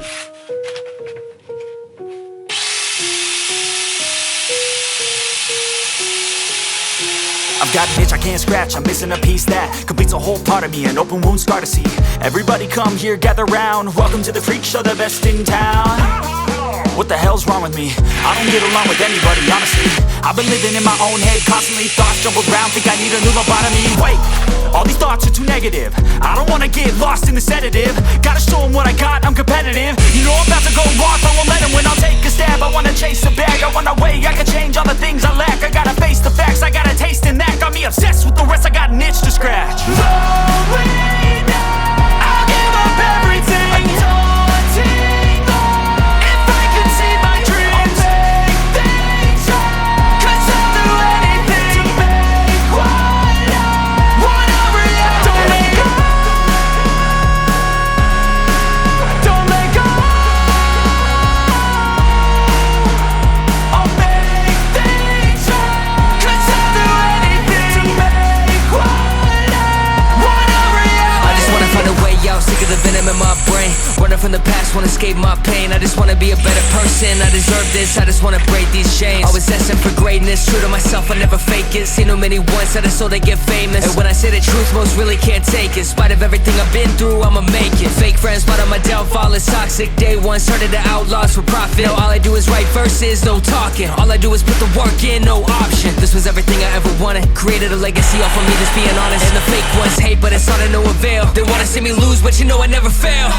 I've got an itch I can't scratch, I'm missing a piece that completes a whole part of me, an open wound scar to see. Everybody come here, gather round, welcome to the freak show, the best in town. What the hell's wrong with me? I don't get along with anybody, honestly. I've been living in my own head constantly, thoughts jumbled round, think I need a new lobotomy. Wait, all these thoughts are too negative, I don't wanna get lost in the sedative. Gotta show them what I got, I'm competitive. You know I'm about to go off, I won't let them win, I'll take a stab. I wanna chase a bag, I wanna weigh, I can change all the things I lack. I gotta face the facts, I got a taste in that. Got me obsessed with the rest, I got an itch to scratch. Lonely now, I'll give up everything. A daunting thought, if I could see my dreams, I'll make things right. 'Cause I'll do anything to make what I wanna reality. Don't let go, don't let go. I'll make things right. 'Cause I'll do anything to make what I wanna reality. I just wanna find a way out, sick of the venom in my brain. Running from the past, wanna escape my pain. I just wanna be a better person, I deserve this. I just wanna break these chains. Always asking for greatness, true to myself, I never fake it. Seen too many once that I so they get famous. And when I say the truth, most really can't take it. In spite of everything I've been through, I'ma make it. Fake friends, part of my downfall is toxic. Day one, started the outlaws for profit. Now all I do is write verses, no talking. All I do is put the work in, no option. This was everything I ever wanted. Created a legacy off of me, just being honest. And the fake ones hate, but it's all to no avail. They wanna see me lose, but you know I never fail.